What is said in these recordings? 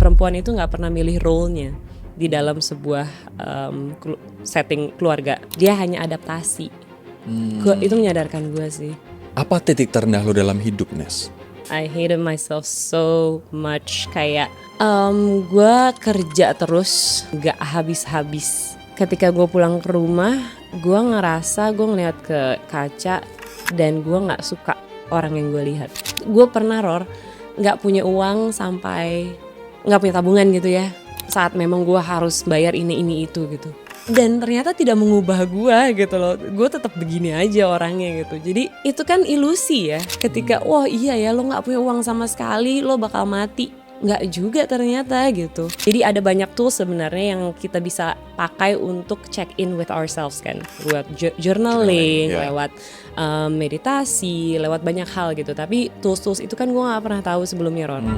perempuan itu nggak pernah milih role-nya di dalam sebuah setting keluarga. Dia hanya adaptasi. Itu menyadarkan gue sih. Apa titik terendah lo dalam hidup, Nes? I hated myself so much. Kayak gue kerja terus gak habis-habis. Ketika gue pulang ke rumah, gue ngerasa gue ngeliat ke kaca dan gue gak suka orang yang gue lihat. Gue pernah gak punya uang sampai gak punya tabungan gitu ya, saat memang gue harus bayar ini itu gitu. Dan ternyata tidak mengubah gue gitu loh. Gue tetap begini aja orangnya gitu. Jadi itu kan ilusi ya. Ketika wah iya ya lo gak punya uang sama sekali, lo bakal mati. Nggak juga ternyata gitu. Jadi ada banyak tools sebenarnya yang kita bisa pakai untuk check in with ourselves kan. Lewat journaling, lewat meditasi, lewat banyak hal gitu. Tapi tools-tools itu kan gue gak pernah tahu sebelumnya, Ron.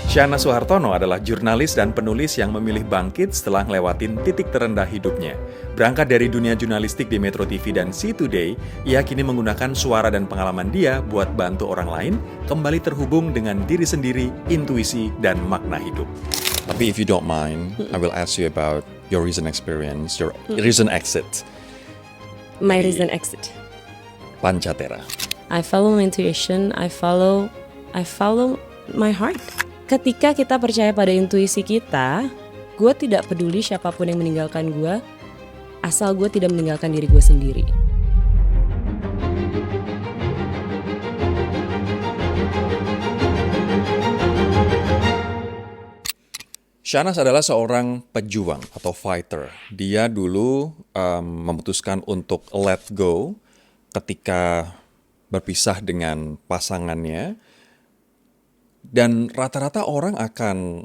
Syahna Suhartono adalah jurnalis dan penulis yang memilih bangkit setelah ngelewatin titik terendah hidupnya. Berangkat dari dunia jurnalistik di Metro TV dan See Today, ia kini menggunakan suara dan pengalaman dia buat bantu orang lain kembali terhubung dengan diri sendiri, intuisi, dan makna hidup. Tapi if you don't mind, I will ask you about your recent experience, your recent exit. My recent exit. Pancatera. I follow my intuition, I follow my heart. Ketika kita percaya pada intuisi kita, gue tidak peduli siapapun yang meninggalkan gue, asal gue tidak meninggalkan diri gue sendiri. Syahnas adalah seorang pejuang atau fighter. Dia dulu memutuskan untuk let go ketika berpisah dengan pasangannya. Dan rata-rata orang akan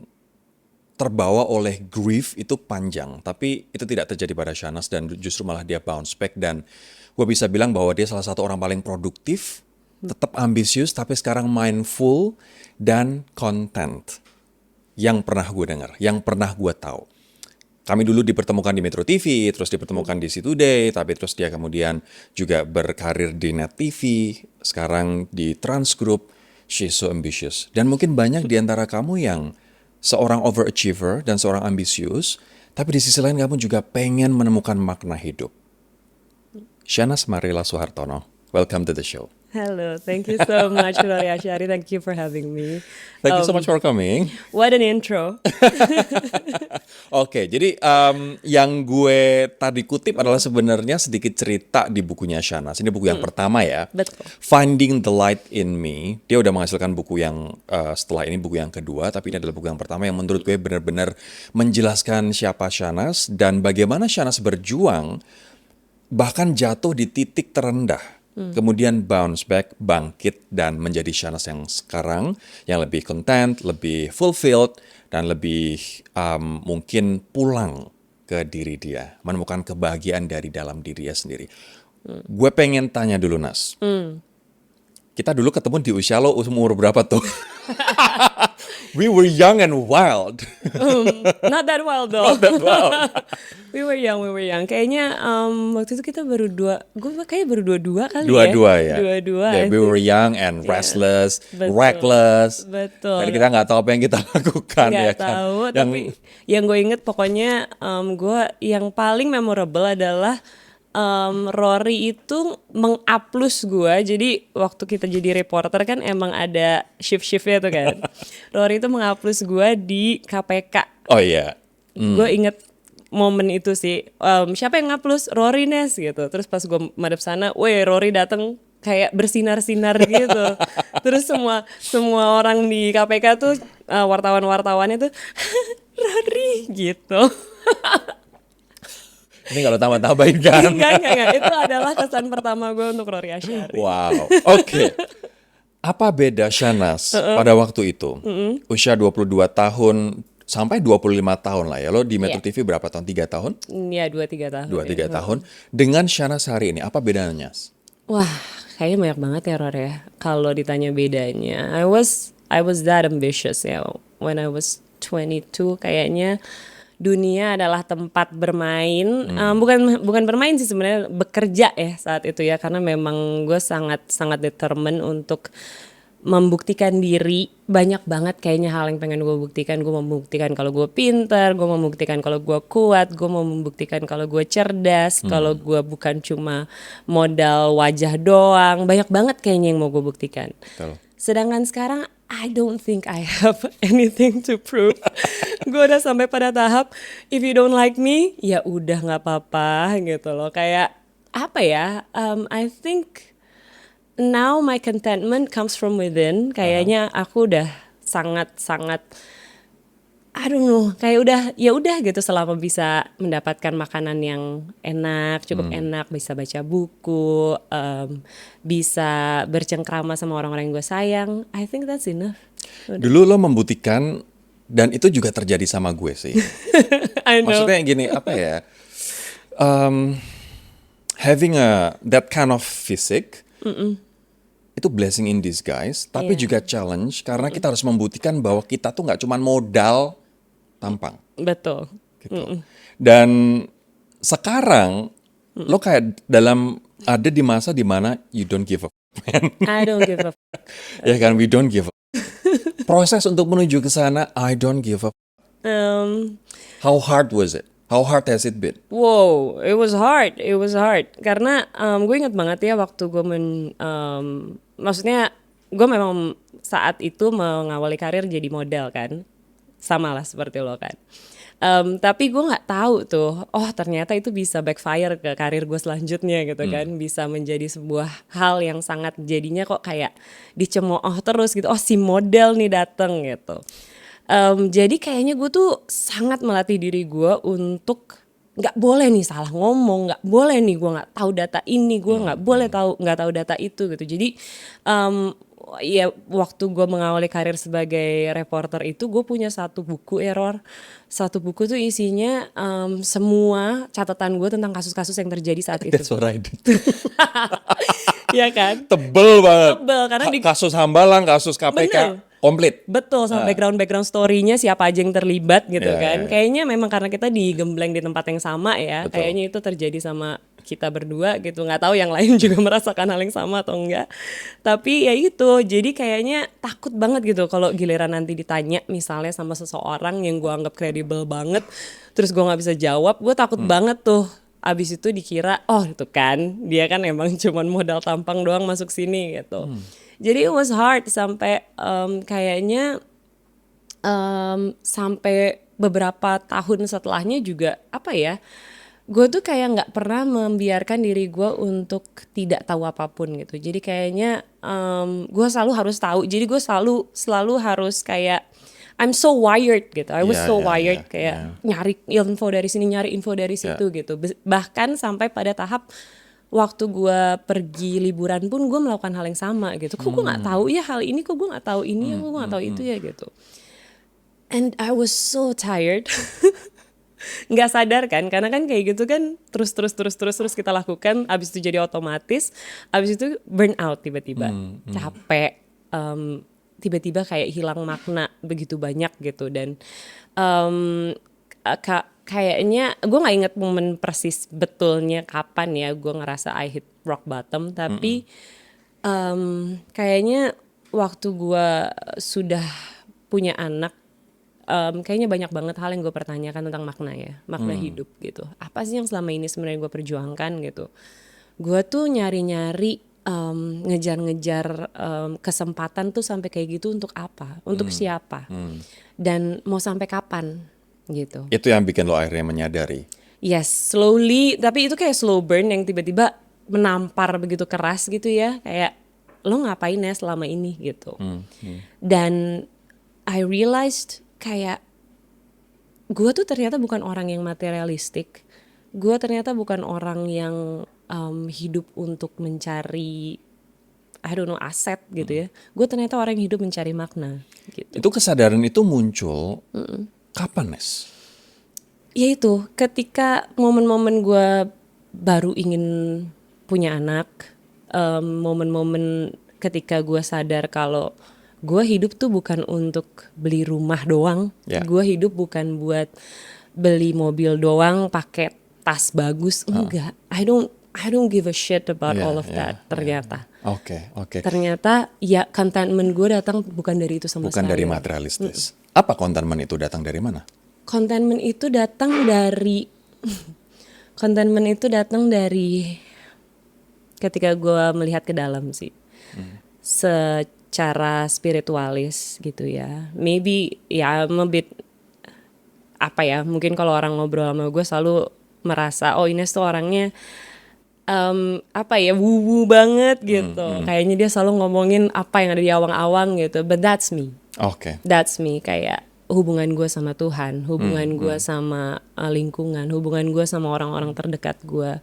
terbawa oleh grief itu panjang. Tapi itu tidak terjadi pada Syahnas dan justru malah dia bounce back. Dan gue bisa bilang bahwa dia salah satu orang paling produktif, tetap ambisius, tapi sekarang mindful dan content. Yang pernah gue dengar, yang pernah gue tahu. Kami dulu dipertemukan di Metro TV, terus dipertemukan di See Today, tapi terus dia kemudian juga berkarir di Net TV, sekarang di Trans Group. She's so ambitious. Dan mungkin banyak di antara kamu yang seorang overachiever dan seorang ambisius, tapi di sisi lain kamu juga pengen menemukan makna hidup. Syahna Marilla Suhartono, welcome to the show. Hello, thank you so much, Rory Ashari. Thank you for having me. Thank you so much for coming. What an intro. Oke, jadi yang gue tadi kutip adalah sebenarnya sedikit cerita di bukunya Syahnas. Ini buku yang pertama ya. Betul. Finding the Light in Me. Dia udah menghasilkan buku yang setelah ini buku yang kedua, tapi ini adalah buku yang pertama yang menurut gue benar-benar menjelaskan siapa Syahnas dan bagaimana Syahnas berjuang bahkan jatuh di titik terendah. Kemudian bounce back, bangkit, dan menjadi Syahnas yang sekarang, yang lebih content, lebih fulfilled, dan lebih mungkin pulang ke diri dia, menemukan kebahagiaan dari dalam dirinya sendiri. Gue pengen tanya dulu, Nas. Kita dulu ketemu di usia lo umur berapa tuh? We were young and wild. Not that wild though. Not that wild. We were young. Kayaknya waktu itu kita gue kayaknya baru dua kali Dua-dua ya. Dua-dua. Yeah, we were young and restless, reckless. Betul. Dan kita nggak tahu apa yang kita lakukan. Nggak ya kan? tahu, tapi yang gue inget pokoknya gue yang paling memorable adalah Rory itu mengaplus gue. Jadi waktu kita jadi reporter kan emang ada shift-shiftnya tuh kan. Rory itu mengaplus gue di KPK. Oh iya. Gue inget momen itu sih. Siapa yang ngaplus? Rory, Nes gitu. Terus pas gue madep sana, weh Rory dateng kayak bersinar-sinar gitu. Terus semua orang di KPK tuh wartawan-wartawannya tuh Rory gitu. Ini kalau tambah-tambahin kan? Enggak. Itu adalah kesan pertama gue untuk Rory Ashari. Wow, oke. Apa beda Syahnas pada waktu itu? Usia 22 tahun sampai 25 tahun lah ya. Lo di Metro TV berapa tahun? 3 tahun? Iya, 2-3 tahun. 2-3 tahun. Dengan Syahnas hari ini, apa bedanya? Wah, kayaknya banyak banget ya Rory ya. Kalau ditanya bedanya. I was that ambitious ya. When I was 22 kayaknya dunia adalah tempat bermain, bukan bermain sih sebenarnya, bekerja ya saat itu ya, karena memang gue sangat determined untuk membuktikan diri, banyak banget kayaknya hal yang pengen gue buktikan. Gue mau membuktikan kalau gue pintar, gue mau membuktikan kalau gue kuat, gue mau membuktikan kalau gue cerdas, kalau gue bukan cuma modal wajah doang. Banyak banget kayaknya yang mau gue buktikan. Betul. Sedangkan sekarang I don't think I have anything to prove. Gue udah sampai pada tahap if you don't like me, ya udah nggak apa-apa gitu loh. Kayak apa ya? I think now my contentment comes from within. Kayaknya aku udah sangat-sangat I don't know, kayak udah gitu selama bisa mendapatkan makanan yang enak, cukup enak, bisa baca buku, bisa bercengkrama sama orang-orang yang gue sayang. I think that's enough. Dulu lo membuktikan, dan itu juga terjadi sama gue sih. I know. Maksudnya gini, apa ya? Having that kind of physique itu blessing in disguise, tapi juga challenge karena kita harus membuktikan bahwa kita tuh nggak cuma modal tampang. Betul. Gitu. Dan sekarang lo kayak ada di masa dimana you don't give up, man. I don't give a fuck. Ya kan, we don't give up. Proses untuk menuju ke sana, I don't give up. How hard was it? How hard has it been? Wow, it was hard. Karena gue inget banget ya waktu gue maksudnya gue memang saat itu mengawali karir jadi model kan, sama lah seperti lo kan. Tapi gue nggak tahu tuh, oh ternyata itu bisa backfire ke karir gue selanjutnya gitu kan, bisa menjadi sebuah hal yang sangat jadinya kok kayak dicemooh terus gitu. Oh si model nih dateng gitu. Jadi kayaknya gue tuh sangat melatih diri gue untuk nggak boleh nih salah ngomong, nggak boleh nih gue nggak tahu data ini, gue nggak boleh nggak tahu data itu gitu. Jadi ya waktu gue mengawali karir sebagai reporter itu gue punya satu buku satu buku tuh isinya semua catatan gue tentang kasus-kasus yang terjadi saat itu. That's what I did. Iya kan? Tebel banget. Tebel karena kasus Hambalang, kasus KPK. Bener. Komplit. Betul, sama background story-nya siapa aja yang terlibat gitu kan. Yeah. Kayaknya memang karena kita digembleng di tempat yang sama ya. Betul. Kayaknya itu terjadi sama kita berdua gitu. Nggak tahu yang lain juga merasakan hal yang sama atau enggak. Tapi ya itu, jadi kayaknya takut banget gitu kalau giliran nanti ditanya misalnya sama seseorang yang gue anggap kredibel banget, terus gue nggak bisa jawab, gue takut banget tuh. Abis itu dikira, oh itu kan dia kan emang cuman modal tampang doang masuk sini gitu. Jadi it was hard sampai kayaknya sampai beberapa tahun setelahnya juga apa ya, gue tuh kayak nggak pernah membiarkan diri gue untuk tidak tahu apapun gitu. Jadi kayaknya gue selalu harus tahu. Jadi gue selalu harus kayak I'm so wired gitu. I was so wired kayak nyari info dari sini, nyari info dari situ gitu. Bahkan sampai pada tahap waktu gue pergi liburan pun gue melakukan hal yang sama gitu. Kok gue nggak tahu ya hal ini, kok gue nggak tahu ini, kok gue nggak tahu itu ya gitu. And I was so tired. Nggak sadar kan, karena kan kayak gitu kan terus kita lakukan. Abis itu jadi otomatis. Abis itu burn out tiba-tiba, capek. Tiba-tiba kayak hilang makna begitu banyak gitu. Dan kayaknya gue nggak inget momen persis betulnya kapan ya gue ngerasa I hit rock bottom, tapi kayaknya waktu gue sudah punya anak, kayaknya banyak banget hal yang gue pertanyakan tentang makna ya, makna hidup gitu. Apa sih yang selama ini sebenarnya gue perjuangkan gitu. Gue tuh nyari-nyari ngejar-ngejar kesempatan tuh sampai kayak gitu untuk apa, untuk siapa, dan mau sampai kapan gitu. Itu yang bikin lo akhirnya menyadari. Yes, slowly, tapi itu kayak slow burn yang tiba-tiba menampar begitu keras gitu ya, kayak lo ngapain ya selama ini gitu. Dan I realized kayak gue tuh ternyata bukan orang yang materialistik, gue ternyata bukan orang yang hidup untuk mencari I don't know aset gitu ya. Gue ternyata orang yang hidup mencari makna gitu. Itu kesadaran itu muncul kapan, Nes? Ya itu ketika momen-momen gue baru ingin punya anak, momen-momen ketika gue sadar kalau gue hidup tuh bukan untuk beli rumah doang, gue hidup bukan buat beli mobil doang, pakai tas bagus, enggak. I don't give a shit about Yeah, all of yeah, that ternyata. Oke. Ternyata ya contentment gue datang bukan dari itu sama Bukan sekali. dari materialistis. Apa contentment itu datang dari mana? Contentment itu datang dari contentment itu datang dari ketika gue melihat ke dalam sih. Secara spiritualis gitu ya. Maybe ya I'm a bit apa ya, mungkin kalau orang ngobrol sama gue selalu merasa oh Ines tuh orangnya apa ya, woo-woo banget gitu. Kayaknya dia selalu ngomongin apa yang ada di awang-awang gitu. But that's me. Oke. That's me, kayak hubungan gue sama Tuhan, hubungan gue sama lingkungan, hubungan gue sama orang-orang terdekat gue,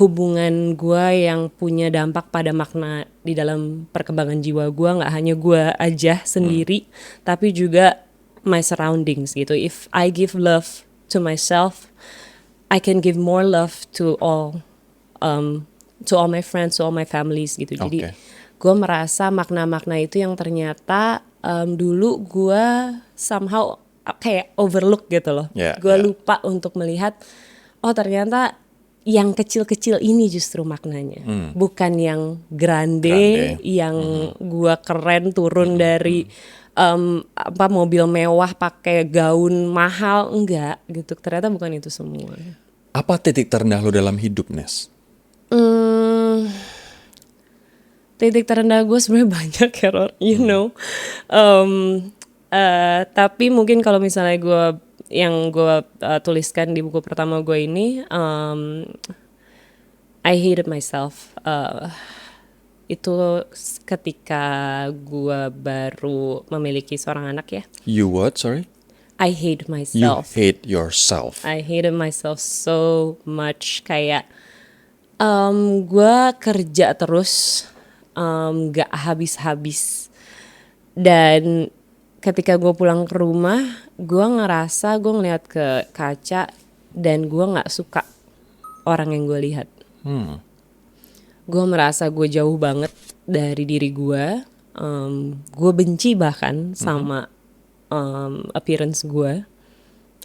hubungan gue yang punya dampak pada makna di dalam perkembangan jiwa gue, nggak hanya gue aja sendiri, tapi juga my surroundings gitu. If I give love to myself, I can give more love to all my friends, to all my families gitu. Jadi Oke. gue merasa makna-makna itu yang ternyata dulu gue somehow kayak overlook gitu loh. Yeah, Gue yeah. lupa untuk melihat oh ternyata yang kecil-kecil ini justru maknanya, bukan yang grande. Yang gue keren turun dari apa mobil mewah pakai gaun mahal, enggak gitu. Ternyata bukan itu semua. Apa titik terendah lo dalam hidup, Nes? Titik terendah gue sebenarnya banyak ya, Ror, you know. Tapi mungkin kalau misalnya yang gue tuliskan di buku pertama gue ini, I hated myself. Itu ketika gue baru memiliki seorang anak ya. You what? Sorry? I hate You myself. hate yourself. I hated myself so much. Kayak gue kerja terus, gak habis-habis. Dan ketika gue pulang ke rumah, gue ngerasa gue ngeliat ke kaca dan gue gak suka orang yang gue lihat. Gue merasa gue jauh banget dari diri gue. Gue benci bahkan sama appearance gue.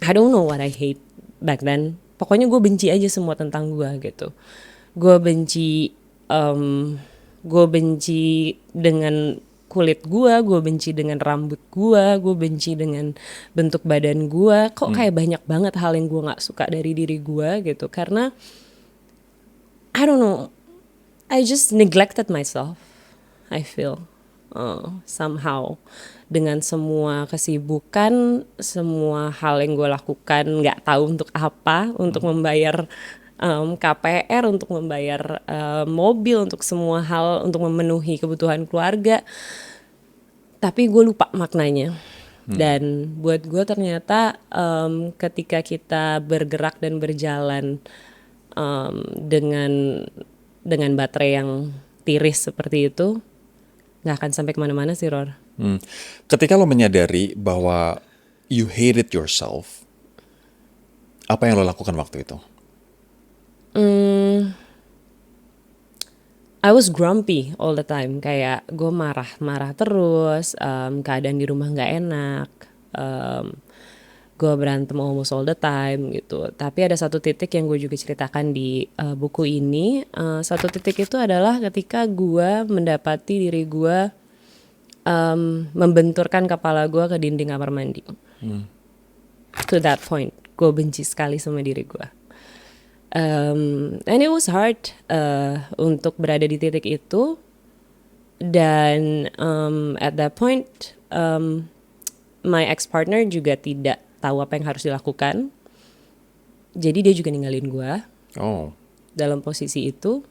I don't know what I hate back then. Pokoknya gue benci aja semua tentang gue gitu. Gue benci dengan kulit gue benci dengan rambut gue benci dengan bentuk badan gue. Kok kayak banyak banget hal yang gue nggak suka dari diri gue gitu. Karena I don't know, I just neglected myself. I feel somehow dengan semua kesibukan, semua hal yang gue lakukan nggak tahu untuk apa, untuk membayar KPR, untuk membayar mobil, untuk semua hal, untuk memenuhi kebutuhan keluarga. Tapi gue lupa maknanya. Dan buat gue ternyata ketika kita bergerak dan berjalan dengan baterai yang tiris seperti itu, nggak akan sampai kemana-mana sih, Ror. Ketika lo menyadari bahwa you hated yourself, apa yang lo lakukan waktu itu? I was grumpy all the time, kayak gue marah terus, keadaan di rumah nggak enak, gue berantem almost all the time gitu. Tapi ada satu titik yang gue juga ceritakan di buku ini. Satu titik itu adalah ketika gue mendapati diri gue membenturkan kepala gue ke dinding kamar mandi. To that point, gue benci sekali sama diri gue. And it was hard untuk berada di titik itu. Dan at that point, my ex-partner juga tidak tahu apa yang harus dilakukan. Jadi dia juga ninggalin gue. Oh. Dalam posisi itu.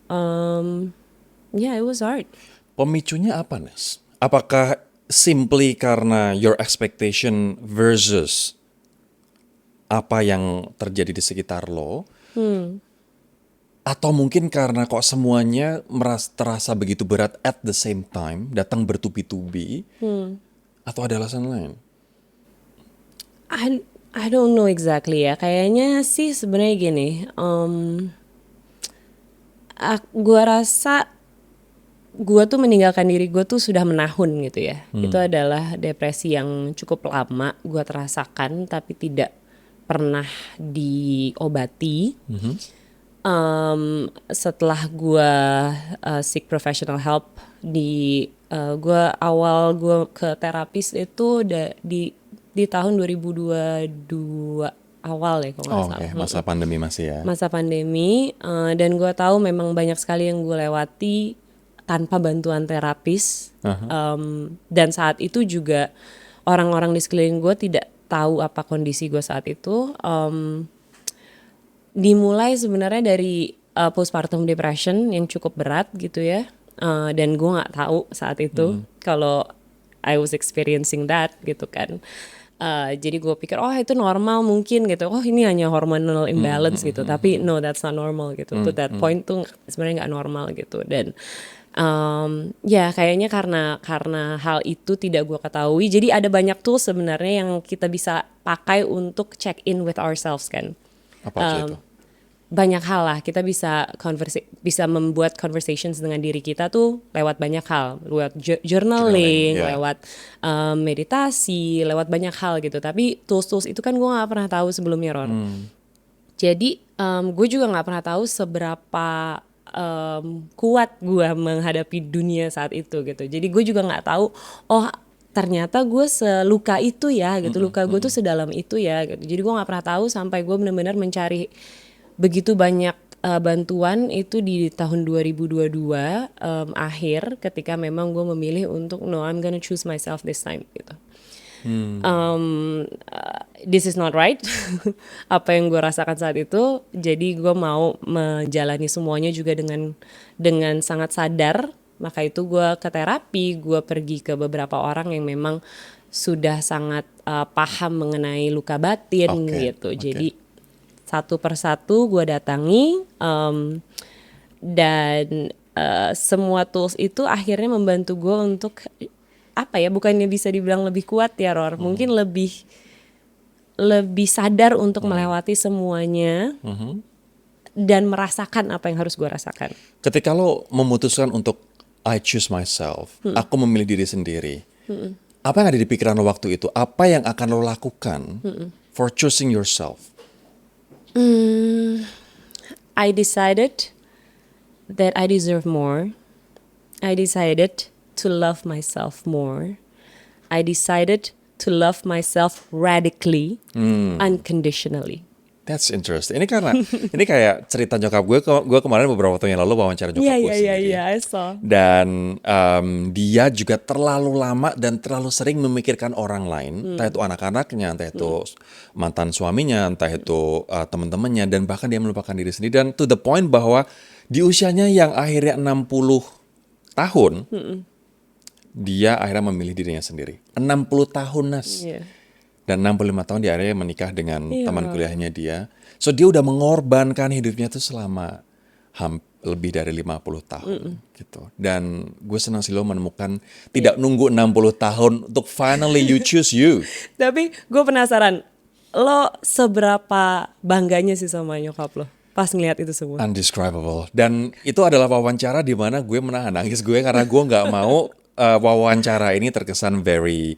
Yeah, it was hard. Pemicunya apa, Nes? Apakah simply karena your expectation versus apa yang terjadi di sekitar lo? Atau mungkin karena kok semuanya terasa begitu berat at the same time, datang bertubi-tubi? Atau ada alasan lain? I don't know exactly ya. Kayaknya sih sebenarnya gini. Gue rasa gue tuh meninggalkan diri gue tuh sudah menahun gitu ya. Itu adalah depresi yang cukup lama gue terasakan tapi tidak pernah diobati. Setelah gue seek professional help gue awal gue ke terapis itu di tahun 2022 awal ya kalau nggak Oh, oke, salah. masa pandemi masih ya. Masa pandemi, dan gue tahu memang banyak sekali yang gue lewati tanpa bantuan terapis. Dan saat itu juga orang-orang di sekeliling gue tidak tahu apa kondisi gue saat itu. Dimulai sebenarnya dari postpartum depression yang cukup berat gitu ya. Dan gue nggak tahu saat itu kalau I was experiencing that gitu kan. Jadi gue pikir oh itu normal mungkin gitu, oh ini hanya hormonal imbalance gitu, tapi no, that's not normal gitu. To that point tuh sebenarnya nggak normal gitu. Dan ya kayaknya karena hal itu tidak gue ketahui, jadi ada banyak tools sebenarnya yang kita bisa pakai untuk check in with ourselves kan. Apa aja itu? Banyak hal lah, kita bisa bisa membuat conversations dengan diri kita tuh lewat banyak hal, lewat journaling, yeah. lewat meditasi, lewat banyak hal gitu. Tapi tools-tools itu kan gue nggak pernah tahu sebelumnya, Ron. Jadi gue juga nggak pernah tahu seberapa kuat gue menghadapi dunia saat itu gitu. Jadi gue juga nggak tahu, oh ternyata gue seluka itu ya gitu, luka gue tuh sedalam itu ya gitu. Jadi gue nggak pernah tahu sampai gue benar-benar mencari begitu banyak bantuan itu di tahun 2022 akhir, ketika memang gue memilih untuk no, I'm gonna choose myself this time gitu. This is not right. Apa yang gue rasakan saat itu, jadi gue mau menjalani semuanya juga dengan sangat sadar. Maka itu gue ke terapi, gue pergi ke beberapa orang yang memang sudah sangat paham mengenai luka batin gitu. Jadi satu persatu gue datangi, dan semua tools itu akhirnya membantu gue untuk apa ya, bukannya bisa dibilang lebih kuat ya Ror, mungkin lebih sadar untuk melewati semuanya dan merasakan apa yang harus gue rasakan. Ketika lo memutuskan untuk I choose myself, aku memilih diri sendiri, apa yang ada di pikiran lo waktu itu? Apa yang akan lo lakukan for choosing yourself? I decided that I deserve more. I decided to love myself more. I decided to love myself radically, unconditionally. That's interesting. Ini kayak cerita nyokap gue. Gue kemarin beberapa waktu yang lalu wawancara nyokap gue sendiri. Iya, I saw. Dan dia juga terlalu lama dan terlalu sering memikirkan orang lain, entah itu anak-anaknya, entah itu mantan suaminya, entah itu teman-temannya, dan bahkan dia melupakan diri sendiri. Dan to the point bahwa di usianya yang akhirnya 60 tahun, dia akhirnya memilih dirinya sendiri. 60 tahun, Nas. Yeah. Dan 65 tahun dia akhirnya menikah dengan teman kuliahnya dia. So dia udah mengorbankan hidupnya tuh selama lebih dari 50 tahun gitu. Dan gue senang sih lo menemukan tidak nunggu 60 tahun untuk finally you choose you. Tapi gue penasaran, lo seberapa bangganya sih sama nyokap lo pas ngeliat itu semua? Undescribable. Dan itu adalah wawancara di mana gue menahan nangis gue karena gue nggak mau wawancara ini terkesan very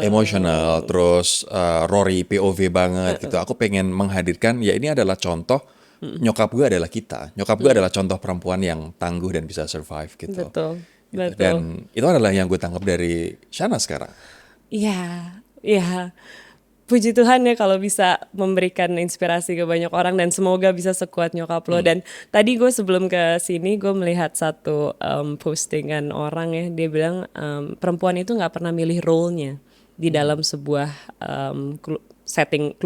emotional, terus Rory POV banget gitu. Aku pengen menghadirkan, ya ini adalah contoh, nyokap gue adalah kita. Nyokap gue adalah contoh perempuan yang tangguh dan bisa survive gitu. Betul. Dan itu adalah yang gue tangkap dari Shana sekarang. Iya. Puji Tuhan ya kalau bisa memberikan inspirasi ke banyak orang, dan semoga bisa sekuat nyokap lo. Dan tadi gue sebelum ke sini gue melihat satu postingan orang ya, dia bilang perempuan itu nggak pernah milih role-nya di dalam sebuah settingan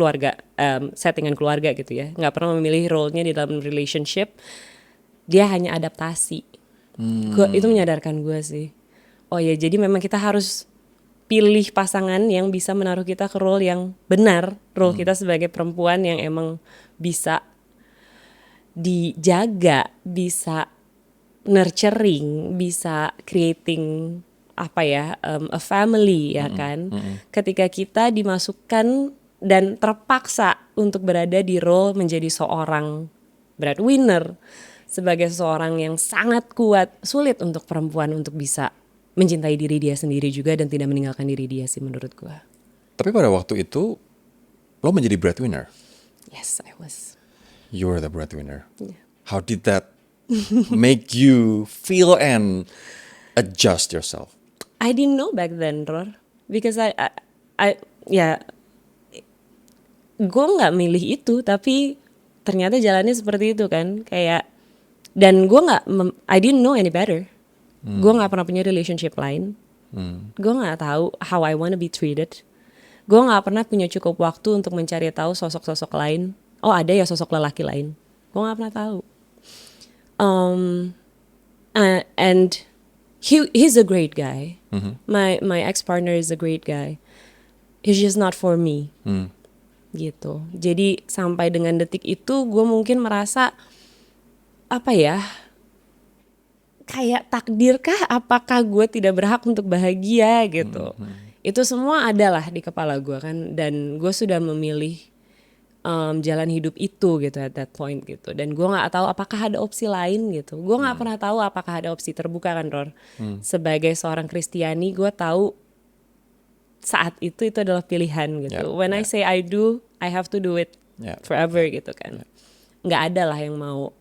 keluarga gitu ya, nggak pernah memilih role-nya di dalam relationship, dia hanya adaptasi. Itu menyadarkan gue sih, oh ya jadi memang kita harus pilih pasangan yang bisa menaruh kita ke role yang benar, role kita sebagai perempuan yang emang bisa dijaga, bisa nurturing, bisa creating a family ya kan. Ketika kita dimasukkan dan terpaksa untuk berada di role menjadi seorang breadwinner, sebagai seorang yang sangat kuat, sulit untuk perempuan untuk bisa mencintai diri dia sendiri juga dan tidak meninggalkan diri dia sih menurut gue. Tapi pada waktu itu lo menjadi breadwinner. Yes, I was. You're the breadwinner. How did that make you feel and adjust yourself? I didn't know back then, Ror, because ya, gue nggak milih itu, tapi ternyata jalannya seperti itu kan, kayak, dan gue I didn't know any better. Gue nggak pernah punya relationship lain. Gue nggak tahu how I wanna be treated. Gue nggak pernah punya cukup waktu untuk mencari tahu sosok-sosok lain. Oh, ada ya sosok lelaki lain. Gue nggak pernah tahu. And he's a great guy. My ex-partner is a great guy. He's just not for me. Gitu. Jadi sampai dengan detik itu gue mungkin merasa apa ya? Kayak takdirkah apakah gue tidak berhak untuk bahagia gitu. Itu semua adalah di kepala gue kan, dan gue sudah memilih jalan hidup itu gitu at that point gitu, dan gue nggak tahu apakah ada opsi lain gitu. Gue nggak pernah tahu apakah ada opsi terbuka kan, Ror. Sebagai seorang Kristiani gue tahu saat itu adalah pilihan gitu. When I say I do, I have to do it forever gitu kan. Nggak ada lah yang mau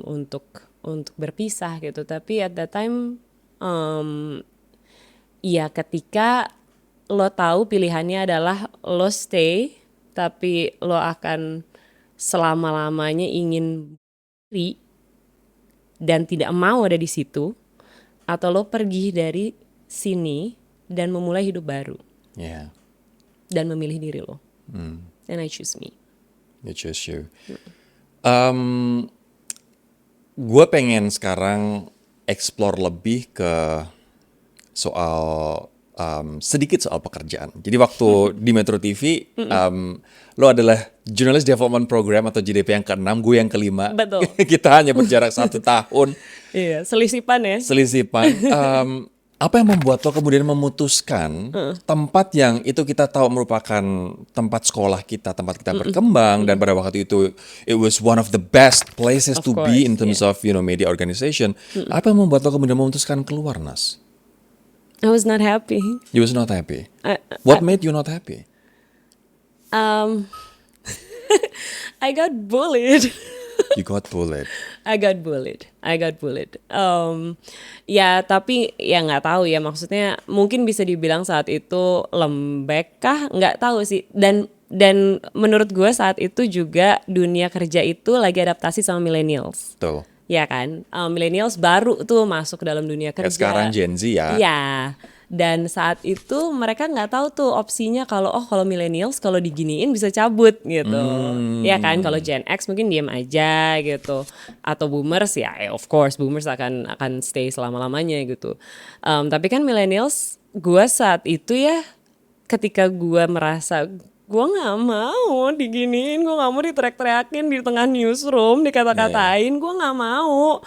untuk berpisah gitu. Tapi at that time ya ketika lo tahu pilihannya adalah lo stay tapi lo akan selama-lamanya ingin diri dan tidak mau ada di situ, atau lo pergi dari sini dan memulai hidup baru. Dan memilih diri lo. And I choose me. You choose you. Gue pengen sekarang explore lebih ke soal sedikit soal pekerjaan. Jadi waktu di Metro TV, lo adalah Journalist Development Program atau JDP yang ke-6, gue yang ke-5. Betul. Kita hanya berjarak 1 tahun. Iya, selisipan ya. Selisipan. Apa yang membuat lo kemudian memutuskan tempat yang itu kita tahu merupakan tempat sekolah kita, tempat kita berkembang, dan pada waktu itu it was one of the best places to be in terms of media organization. Apa yang membuat lo kemudian memutuskan keluar, Nas? I was not happy. You was not happy. What made you not happy? I got bullied. You got bullied. I got bullied. Ya tapi ya nggak tahu ya, maksudnya mungkin bisa dibilang saat itu lembek kah? Nggak tahu sih. Dan menurut gue saat itu juga dunia kerja itu lagi adaptasi sama millennials. Betul. Ya kan, millennials baru tuh masuk ke dalam dunia kerja. Sekarang Gen Z ya. Iya. Dan saat itu mereka nggak tahu tuh opsinya kalau millennials kalau diginiin bisa cabut gitu. Ya kan, kalau Gen X mungkin diam aja gitu. Atau boomers ya of course boomers akan stay selama-lamanya gitu. Tapi kan millennials, gue saat itu ya ketika gue merasa gue nggak mau diginiin, gue nggak mau diteriak-teriakin di tengah newsroom, dikata-katain, gue nggak mau.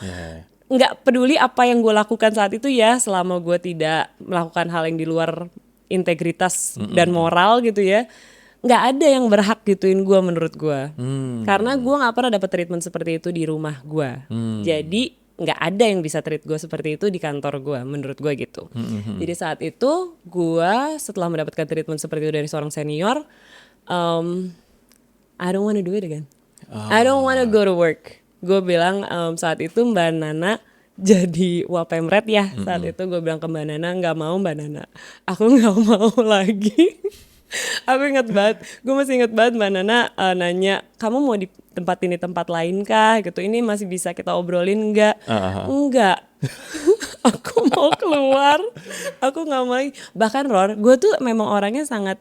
Nggak peduli apa yang gue lakukan saat itu ya, selama gue tidak melakukan hal yang di luar integritas dan moral gitu ya, nggak ada yang berhak gituin gue menurut gue. Karena gue nggak pernah dapat treatment seperti itu di rumah gue. Jadi nggak ada yang bisa treat gue seperti itu di kantor gue, menurut gue gitu. Jadi saat itu gue setelah mendapatkan treatment seperti itu dari seorang senior, I don't want to do it again. I don't want to go to work. Gue bilang saat itu Mbak Nana jadi Wapemret ya. Saat itu gue bilang ke Mbak Nana, nggak mau Mbak Nana, aku nggak mau lagi. Aku masih inget banget Mbak Nana nanya, kamu mau ditempatin di tempat lain kah gitu, ini masih bisa kita obrolin nggak? Enggak. Aku mau keluar, aku nggak mau. Bahkan Ror, gue tuh memang orangnya sangat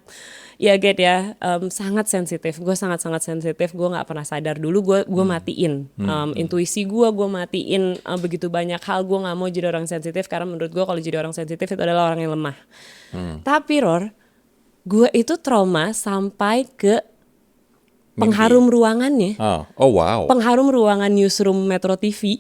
sangat sensitif. Gue sangat sensitif. Gue nggak pernah sadar dulu. Gue matiin intuisi gue matiin begitu banyak hal. Gue nggak mau jadi orang sensitif karena menurut gue kalau jadi orang sensitif itu adalah orang yang lemah. Tapi Ror, gue itu trauma sampai ke pengharum ruangannya. Oh wow. Pengharum ruangan newsroom Metro TV.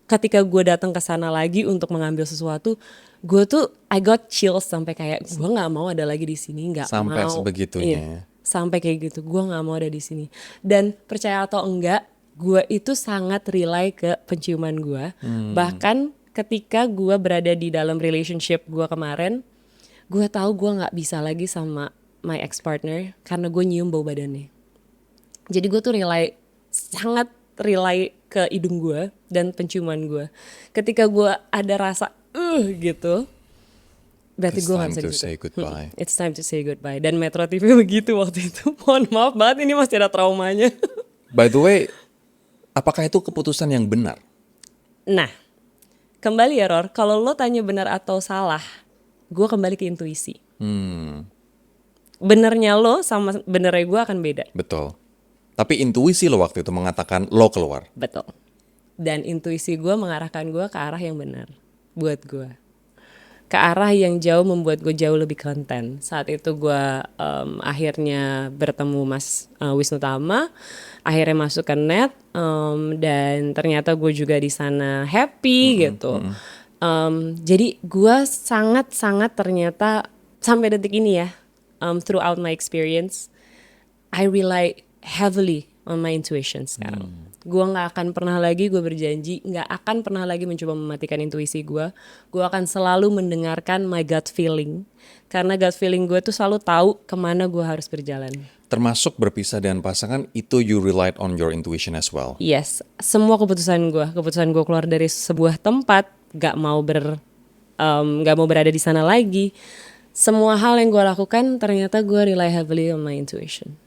Ketika gue datang ke sana lagi untuk mengambil sesuatu, gue tuh I got chills sampai kayak gue nggak mau ada lagi di sini, nggak mau. Sampai sebegitunya. Iya, sampai kayak gitu, gue nggak mau ada di sini. Dan percaya atau enggak, gue itu sangat rely ke penciuman gue. Bahkan ketika gue berada di dalam relationship gue kemarin, gue tahu gue nggak bisa lagi sama my ex partner karena gue nyium bau badannya. Jadi gue tuh rely sangat rely ke hidung gue dan penciuman gue. Ketika gue ada rasa gitu, berarti It's gue time gak bisa to di situ. say goodbye. It's time to say goodbye. Dan Metro TV begitu waktu itu. Mohon maaf banget, ini masih ada traumanya. By the way, apakah itu keputusan yang benar? Nah, kembali ya Ror, kalau lo tanya benar atau salah, gue kembali ke intuisi. Benernya lo sama benernya gue akan beda. Betul. Tapi intuisi lo waktu itu mengatakan lo keluar. Betul. Dan intuisi gue mengarahkan gue ke arah yang benar buat gue. Ke arah yang jauh membuat gue jauh lebih konten. Saat itu gue akhirnya bertemu Mas Wisnu Tama, akhirnya masuk ke net, dan ternyata gue juga di sana happy gitu. Jadi gue sangat-sangat ternyata sampai detik ini ya, throughout my experience, I rely heavily on my intuition sekarang. Gue gak akan pernah lagi, gue berjanji, gak akan pernah lagi mencoba mematikan intuisi gue. Gue akan selalu mendengarkan my gut feeling. Karena gut feeling gue tuh selalu tahu kemana gue harus berjalan. Termasuk berpisah dengan pasangan, itu you relied on your intuition as well. Yes, semua keputusan gue keluar dari sebuah tempat, gak mau berada di sana lagi. Semua hal yang gue lakukan ternyata gue rely heavily on my intuition.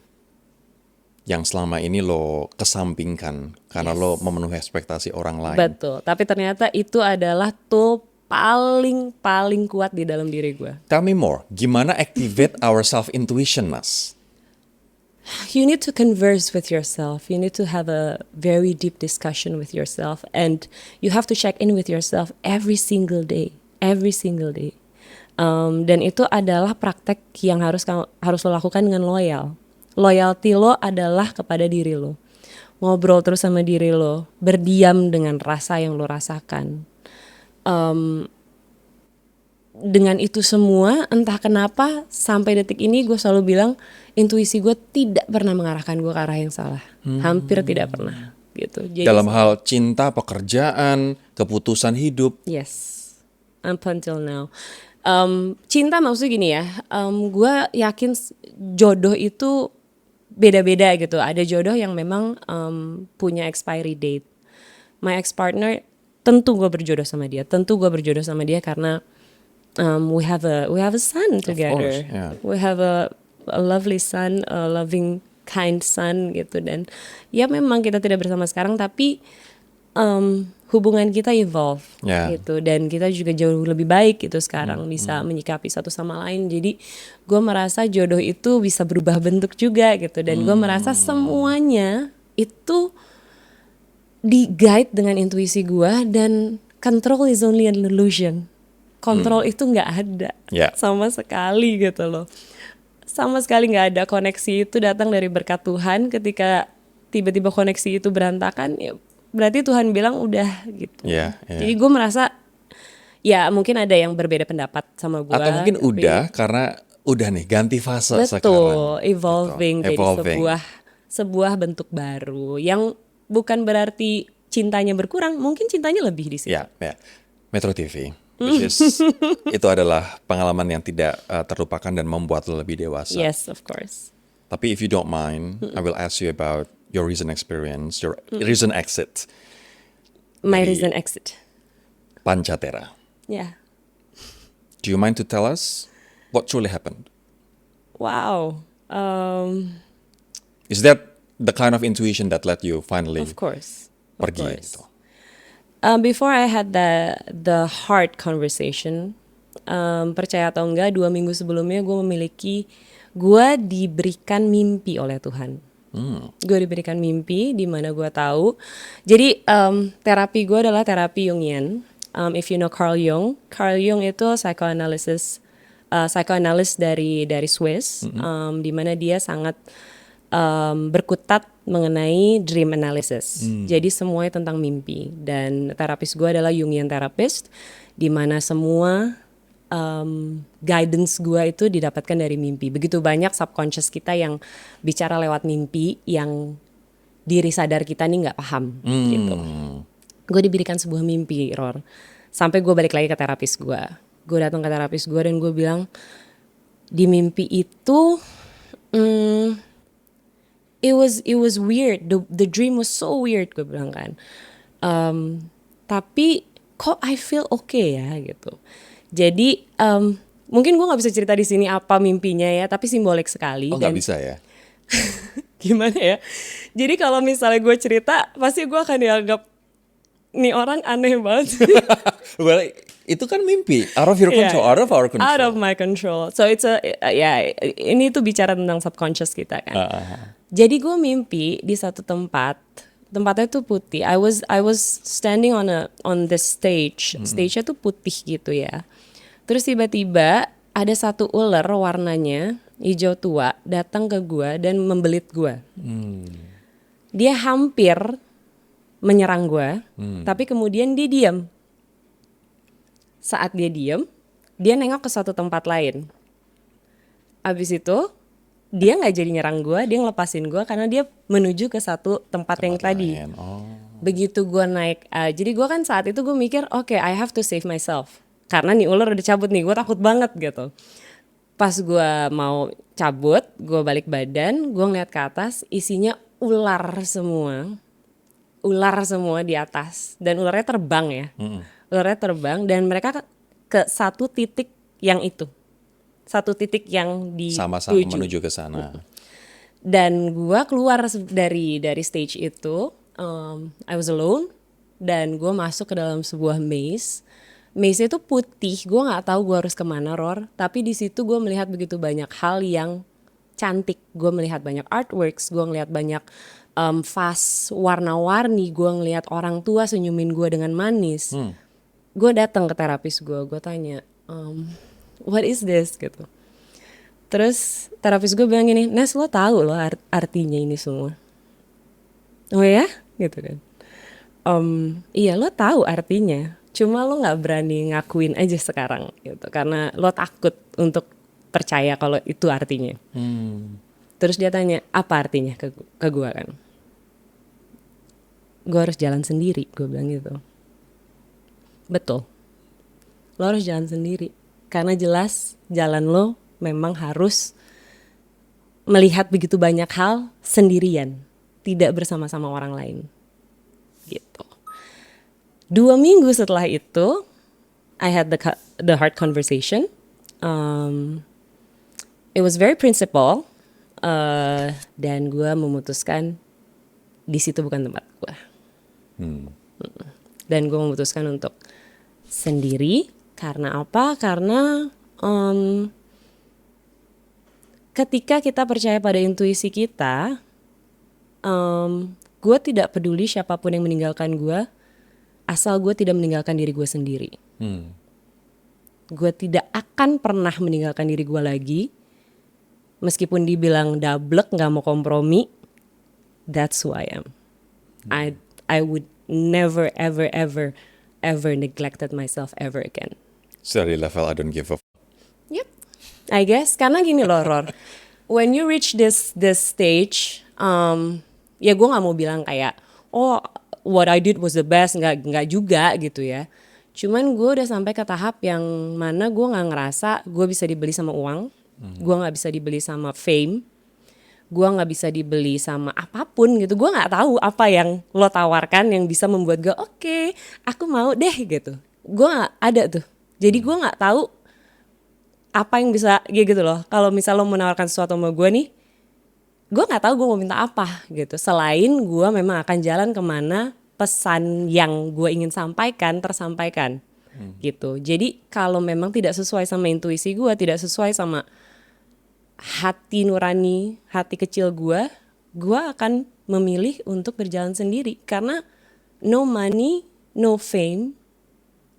Yang selama ini lo kesampingkan karena lo memenuhi ekspektasi orang lain. Betul, tapi ternyata itu adalah tool paling kuat di dalam diri gue. Tell me more, gimana activate our self-intuition, Mas? You need to converse with yourself. You need to have a very deep discussion with yourself. And you have to check in with yourself every single day. Every single day. Dan itu adalah praktek yang harus lo lakukan dengan loyal. Loyalty lo adalah kepada diri lo. Ngobrol terus sama diri lo. Berdiam dengan rasa yang lo rasakan. Dengan itu semua, entah kenapa sampai detik ini gue selalu bilang intuisi gue tidak pernah mengarahkan gue ke arah yang salah. Hampir tidak pernah gitu. Jadi, Dalam hal cinta, pekerjaan, keputusan hidup. yes, up until now. Cinta maksudnya gini ya, gue yakin jodoh itu beda-beda gitu. Ada jodoh yang memang punya expiry date. My ex-partner, tentu gue berjodoh sama dia. Karena we have a son together. course, yeah. We have a lovely son, a loving, kind son gitu. Dan ya memang kita tidak bersama sekarang, tapi hubungan kita evolve gitu. Dan kita juga jauh lebih baik gitu sekarang, bisa menyikapi satu sama lain. Jadi gue merasa jodoh itu bisa berubah bentuk juga gitu. Dan gue merasa semuanya itu di-guide dengan intuisi gue. Dan control is only an illusion. Kontrol itu gak ada sama sekali gitu loh. Sama sekali gak ada. Koneksi itu datang dari berkat Tuhan. Ketika tiba-tiba koneksi itu berantakan, ya berarti Tuhan bilang udah gitu. Jadi gue merasa ya mungkin ada yang berbeda pendapat sama gue. Atau mungkin udah karena udah nih ganti fase sekarang. Betul, evolving. Jadi sebuah bentuk baru yang bukan berarti cintanya berkurang, mungkin cintanya lebih di sini. Ya. Metro TV. Which is, itu adalah pengalaman yang tidak terlupakan dan membuat lo lebih dewasa. Yes, of course. Tapi if you don't mind, I will ask you about your recent experience, your recent exit. My Dari recent exit. Pancatera. Yeah. Do you mind to tell us what truly happened? Wow. Is that the kind of intuition that let you finally Of course. pergi gitu? Before I had the hard conversation, percaya atau enggak, 2 minggu sebelumnya gue diberikan mimpi oleh Tuhan. Gue diberikan mimpi di mana gue tahu. Jadi terapi gue adalah terapi Jungian. If you know Carl Jung itu psychoanalis dari Swiss, di mana dia sangat berkutat mengenai dream analysis. Jadi semuanya tentang mimpi. Dan terapis gue adalah Jungian therapist, di mana semua guidance gue itu didapatkan dari mimpi. Begitu banyak subconscious kita yang bicara lewat mimpi yang diri sadar kita nih nggak paham gitu. Gue diberikan sebuah mimpi, Ror. Sampai gue balik lagi ke terapis gue. Gue datang ke terapis gue dan gue bilang, di mimpi itu it was weird. The dream was so weird, gue bilang kan. Tapi kok I feel okay ya gitu. Jadi mungkin gue nggak bisa cerita di sini apa mimpinya ya, tapi simbolik sekali. Oh, nggak bisa ya? Gimana ya? Jadi kalau misalnya gue cerita, pasti gue akan dianggap nih orang aneh banget. Well, itu kan mimpi, out of your control, Yeah. out of our control. Out of my control. So it's ini tuh bicara tentang subconscious kita kan. Jadi gue mimpi di satu tempat, tempatnya tuh putih. I was standing on the stage. Stage-nya tuh putih gitu ya. Terus tiba-tiba ada satu ular warnanya hijau tua datang ke gue dan membelit gue. Dia hampir menyerang gue, tapi kemudian dia diam. Saat dia diam, dia nengok ke suatu tempat lain. Abis itu dia nggak jadi nyerang gue, dia ngelepasin gue karena dia menuju ke satu tempat yang tadi. Lain. Oh. Begitu gue naik, jadi gue kan saat itu gue mikir, oke, I have to save myself. Karena nih ular udah cabut nih, gue takut banget gitu. Pas gue mau cabut, gue balik badan, gue ngeliat ke atas, isinya ular semua di atas. Dan ularnya terbang ya. Ularnya terbang dan mereka ke satu titik yang itu. Satu titik yang Sama-sama menuju ke sana. Dan gue keluar dari stage itu, I was alone, dan gue masuk ke dalam sebuah maze. Maze itu putih, gue nggak tahu gue harus kemana, Ror. Tapi di situ gue melihat begitu banyak hal yang cantik. Gue melihat banyak artworks, gue ngelihat banyak vas warna-warni, gue ngelihat orang tua senyumin gue dengan manis. Gue datang ke terapis gue tanya, what is this gitu. Terus terapis gue bilang gini, Nes, lo tahu lo artinya ini semua? Oh ya, gitu kan. Iya, lo tahu artinya, cuma lo nggak berani ngakuin aja sekarang gitu, karena lo takut untuk percaya kalau itu artinya. Terus dia tanya, apa artinya ke gue kan? Gue harus jalan sendiri, gue bilang gitu. Betul, lo harus jalan sendiri, karena jelas jalan lo memang harus melihat begitu banyak hal sendirian, tidak bersama-sama orang lain. Gitu. 2 minggu setelah itu, I had the hard conversation. It was very principle, dan gue memutuskan di situ bukan tempat gue. Dan gue memutuskan untuk sendiri. Karena apa? Karena ketika kita percaya pada intuisi kita, gue tidak peduli siapapun yang meninggalkan gue, asal gue tidak meninggalkan diri gue sendiri. Gue tidak akan pernah meninggalkan diri gue lagi, meskipun dibilang dablek, gak mau kompromi. That's who I am. I would never ever neglected myself ever again. So dari level I don't give a Yep, I guess karena gini loh, Ror. When you reach this stage, ya gue nggak mau bilang kayak, oh what I did was the best, nggak juga gitu ya. Cuman gue udah sampai ke tahap yang mana gue nggak ngerasa gue bisa dibeli sama uang, gue nggak bisa dibeli sama fame, gue nggak bisa dibeli sama apapun gitu. Gue nggak tahu apa yang lo tawarkan yang bisa membuat gue oke, aku mau deh gitu. Gue nggak ada tuh. Jadi gue nggak tahu apa yang bisa gitu loh. Kalau misal lo menawarkan sesuatu sama gue nih, gue nggak tahu gue mau minta apa gitu. Selain gue memang akan jalan kemana pesan yang gue ingin sampaikan tersampaikan gitu. Jadi kalau memang tidak sesuai sama intuisi gue, tidak sesuai sama hati nurani, hati kecil gue akan memilih untuk berjalan sendiri. Karena no money, no fame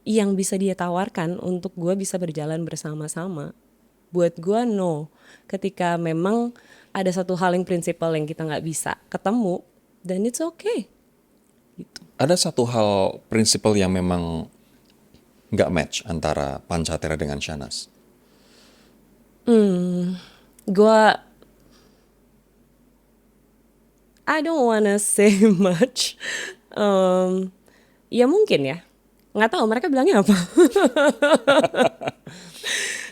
yang bisa dia tawarkan untuk gue bisa berjalan bersama-sama. Buat gue no. Ketika memang ada satu hal yang prinsipal yang kita gak bisa ketemu, then it's okay. Gitu. Ada satu hal prinsipal yang memang nggak match antara Pancatera dengan Shahnaz. I don't wanna say much. Ya mungkin ya. Nggak tahu mereka bilangnya apa.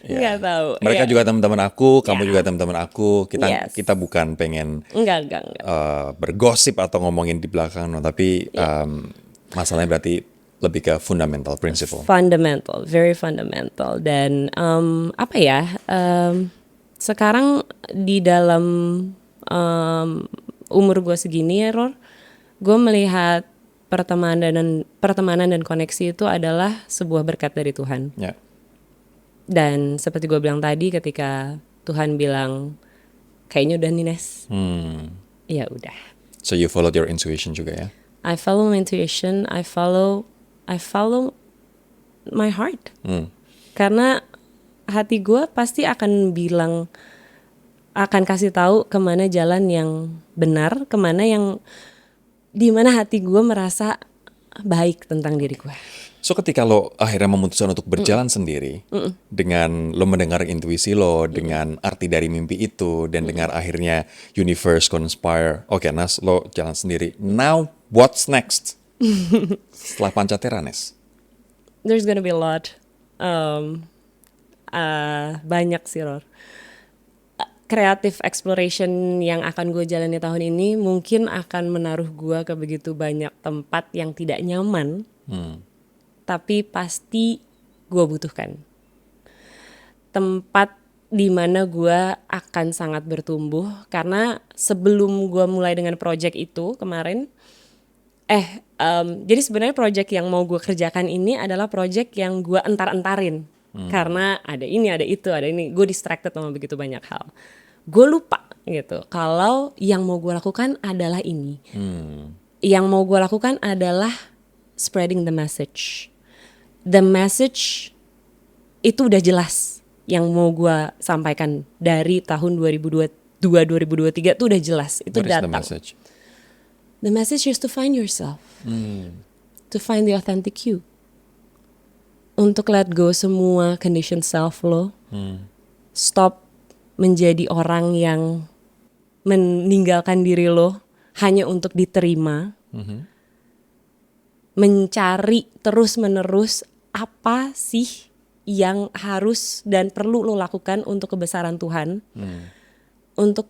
Nggak tahu. Mereka Iya. juga teman-teman aku, kamu Ya. juga teman-teman aku. Yes. Kita bukan pengen Enggak. bergosip atau ngomongin di belakang, no, tapi masalahnya berarti lebih ke fundamental principle. Fundamental, very fundamental. Dan apa ya? Sekarang di dalam umur gue segini ya, Ror, gue melihat pertemanan dan koneksi itu adalah sebuah berkat dari Tuhan. Ya. Dan seperti gue bilang tadi, ketika Tuhan bilang kayaknya udah nih Nes, ya udah. So you followed your intuition juga ya? I follow my intuition, I follow my heart. Karena hati gue pasti akan bilang, akan kasih tahu kemana jalan yang benar, di mana hati gue merasa baik tentang diri gue. So ketika lo akhirnya memutuskan untuk berjalan sendiri, dengan lo mendengar intuisi lo, dengan arti dari mimpi itu, dan dengar akhirnya universe conspire, oke Nas, lo jalan sendiri. Now what's next? Setelah Pancatera, Nes? There's gonna be a lot. Banyak sih, Ror. Creative exploration yang akan gue jalani tahun ini mungkin akan menaruh gue ke begitu banyak tempat yang tidak nyaman, tapi pasti gue butuhkan. Tempat di mana gue akan sangat bertumbuh, karena sebelum gue mulai dengan project itu kemarin, jadi sebenarnya project yang mau gue kerjakan ini adalah project yang gue entar-entarin. Karena ada ini, ada itu, ada ini. Gue distracted sama begitu banyak hal. Gue lupa gitu. Kalau yang mau gue lakukan adalah ini. Yang mau gue lakukan adalah spreading the message. The message itu udah jelas. Yang mau gue sampaikan dari tahun 2022-2023 itu udah jelas. Itu What is datang. the message? The message is to find yourself. To find the authentic you. Untuk let go semua condition self lo. Stop menjadi orang yang meninggalkan diri lo hanya untuk diterima. Mencari terus-menerus apa sih yang harus dan perlu lo lakukan untuk kebesaran Tuhan. Untuk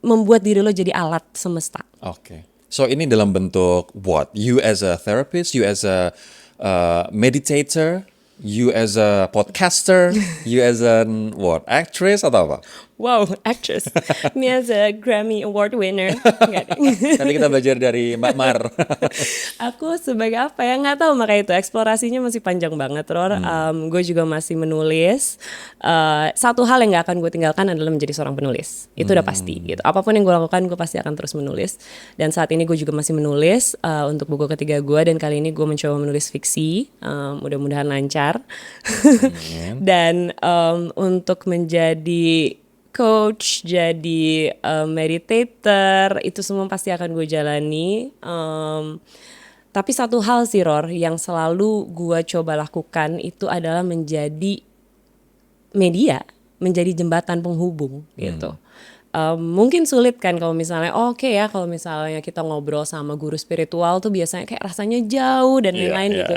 membuat diri lo jadi alat semesta. Oke. So ini dalam bentuk what? You as a therapist, you as a meditator, you as a podcaster, you as an what? Actress atau apa? Wow, actress. Ini as a Grammy Award winner. Enggak deh. Tadi kita belajar dari Mbak Mar. Aku sebagai apa ya, nggak tahu, makanya itu eksplorasinya masih panjang banget, Ror. Gue juga masih menulis. Satu hal yang nggak akan gue tinggalkan adalah menjadi seorang penulis. Itu udah pasti gitu. Apapun yang gue lakukan, gue pasti akan terus menulis. Dan saat ini gue juga masih menulis untuk buku ketiga gue, dan kali ini gue mencoba menulis fiksi. Mudah-mudahan lancar. Dan untuk menjadi coach, jadi meditator, itu semua pasti akan gue jalani. Tapi satu hal sih, Ror, yang selalu gue coba lakukan itu adalah menjadi media, menjadi jembatan penghubung gitu. Mungkin sulit kan kalau misalnya kalau misalnya kita ngobrol sama guru spiritual tuh biasanya kayak rasanya jauh dan lain-lain gitu.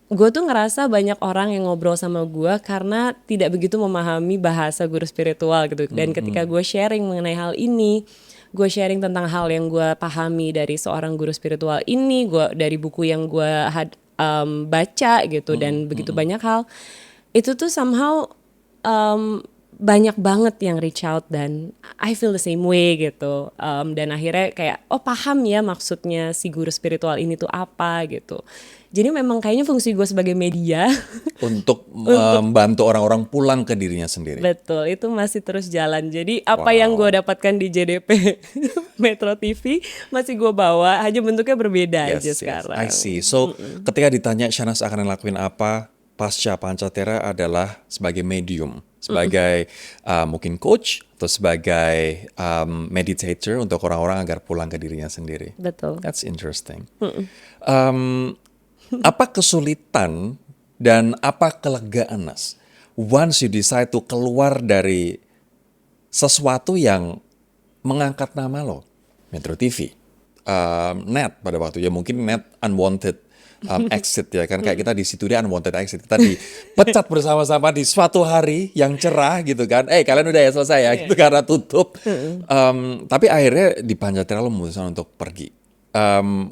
Gue tuh ngerasa banyak orang yang ngobrol sama gue karena tidak begitu memahami bahasa guru spiritual gitu. Dan ketika gue sharing mengenai hal ini, gue sharing tentang hal yang gue pahami dari seorang guru spiritual ini, gue dari buku yang gue baca gitu, dan begitu banyak hal, itu tuh somehow banyak banget yang reach out, dan I feel the same way gitu. Dan akhirnya kayak paham ya maksudnya si guru spiritual ini tuh apa gitu. Jadi memang kayaknya fungsi gue sebagai media untuk membantu orang-orang pulang ke dirinya sendiri. betul, itu masih terus jalan. Jadi apa yang gue dapatkan di JDP Metro TV masih gue bawa, aja bentuknya berbeda aja sekarang. I see. So ketika ditanya Shanas akan ngelakuin apa pasca Pancatera adalah sebagai medium, sebagai mungkin coach atau sebagai meditator untuk orang-orang agar pulang ke dirinya sendiri. Betul. That's interesting. Apa kesulitan dan apa kelegaan, Nas, once you decide to keluar dari sesuatu yang mengangkat nama lo, Metro TV, Net pada waktu ya, mungkin Net unwanted exit ya kan, kayak kita di situ dia unwanted exit, kita dipecat bersama-sama di suatu hari yang cerah gitu kan, kalian udah ya selesai ya gitu karena tutup. Tapi akhirnya di Panjatera lo memutuskan untuk pergi.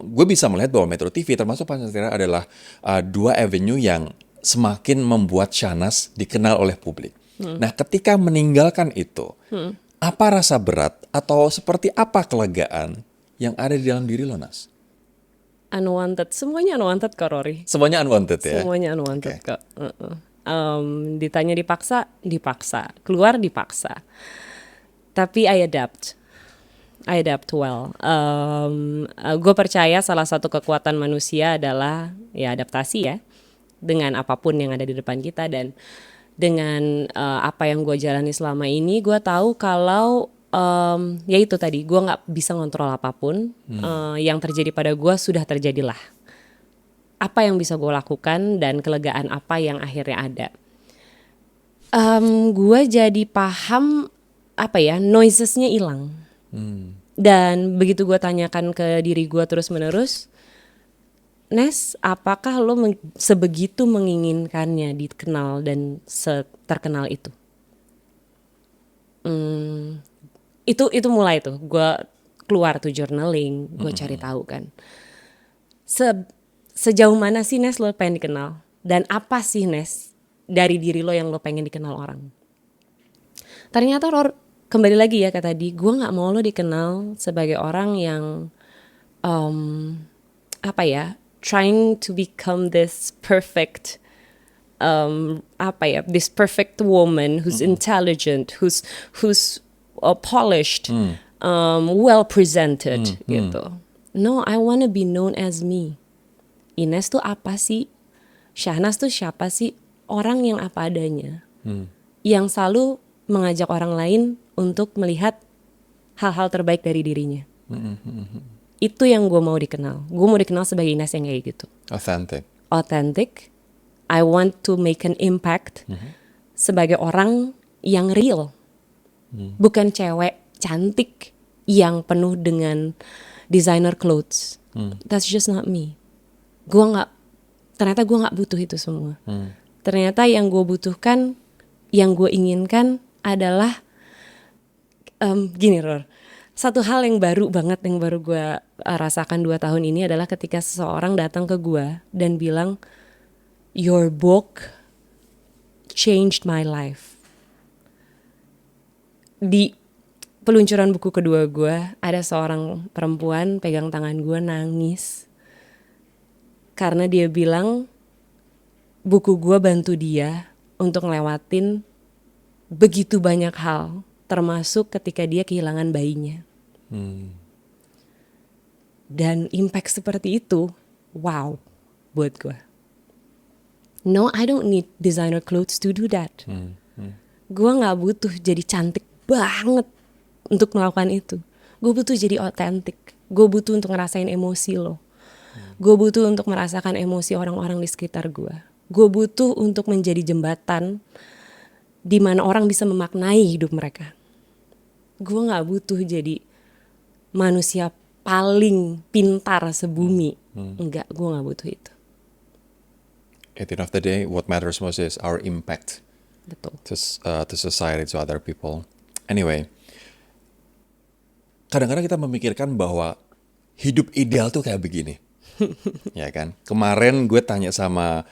Gue bisa melihat bahwa Metro TV termasuk Panjatera adalah dua avenue yang semakin membuat Shahnaz dikenal oleh publik. Nah, ketika meninggalkan itu, apa rasa berat atau seperti apa kelegaan yang ada di dalam diri lo, Nas? Unwanted, semuanya unwanted kok, Rory. Semuanya unwanted ya? Semuanya unwanted kok. Ditanya dipaksa, keluar dipaksa. Tapi I adapt well. Gue percaya salah satu kekuatan manusia adalah ya adaptasi ya, dengan apapun yang ada di depan kita. Dan dengan apa yang gue jalani selama ini, gue tahu kalau ya itu tadi, gue nggak bisa ngontrol apapun. Yang terjadi pada gue sudah terjadilah. Apa yang bisa gue lakukan dan kelegaan apa yang akhirnya ada. Gue jadi paham apa ya, noisesnya hilang. Dan begitu gue tanyakan ke diri gue terus menerus, Nes, apakah lo sebegitu menginginkannya dikenal dan terkenal itu? Itu mulai tuh, gue keluar tuh journaling, gue cari tahu kan. Sejauh mana sih Nes lo pengen dikenal? Dan apa sih Nes dari diri lo yang lo pengen dikenal orang? Ternyata kembali lagi ya kayak tadi, gue gak mau lo dikenal sebagai orang yang trying to become this perfect this perfect woman who's intelligent, who's polished, well presented gitu. No, I wanna be known as me. Ines tuh apa sih? Shahnaz tuh siapa sih? Orang yang apa adanya, yang selalu mengajak orang lain untuk melihat hal-hal terbaik dari dirinya. Itu yang gue mau dikenal. Gue mau dikenal sebagai Ines yang kayak gitu. Authentic. I want to make an impact sebagai orang yang real. Bukan cewek cantik yang penuh dengan designer clothes. That's just not me. Ternyata gue gak butuh itu semua. Ternyata yang gue butuhkan, yang gue inginkan adalah gini Ror. Satu hal yang baru banget yang baru gue rasakan 2 tahun ini adalah ketika seseorang datang ke gue dan bilang, your book changed my life. Di peluncuran buku kedua gue, ada seorang perempuan pegang tangan gue nangis. Karena dia bilang, buku gue bantu dia untuk ngelewatin begitu banyak hal, termasuk ketika dia kehilangan bayinya. Dan impact seperti itu, wow, buat gue. No, I don't need designer clothes to do that. Gue gak butuh jadi cantik banget untuk melakukan itu. Gue butuh jadi otentik. Gue butuh untuk ngerasain emosi lo. Gue butuh untuk merasakan emosi orang-orang di sekitar gue. Gue butuh untuk menjadi jembatan di mana orang bisa memaknai hidup mereka. Gue gak butuh jadi manusia paling pintar sebumi. Enggak, gue gak butuh itu. At the end of the day, what matters most is our impact. Betul. To society, to other people. Anyway, kadang-kadang kita memikirkan bahwa hidup ideal tuh kayak begini. Ya kan? Kemarin gue tanya sama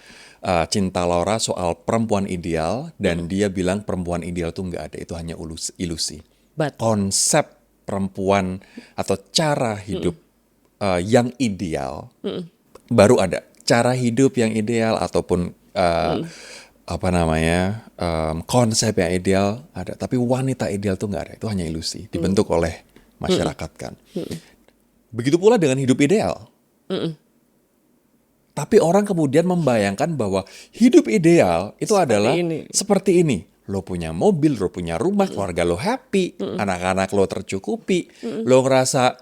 Cinta Laura soal perempuan ideal, dan dia bilang perempuan ideal tuh nggak ada, itu hanya ilusi. Konsep perempuan atau cara hidup yang ideal baru ada. Cara hidup yang ideal ataupun konsep yang ideal ada, tapi wanita ideal tuh nggak ada, itu hanya ilusi, dibentuk oleh masyarakat kan. Begitu pula dengan hidup ideal. Tapi orang kemudian membayangkan bahwa hidup ideal itu adalah seperti ini. Lo punya mobil, lo punya rumah, keluarga lo happy, anak-anak lo tercukupi, lo ngerasa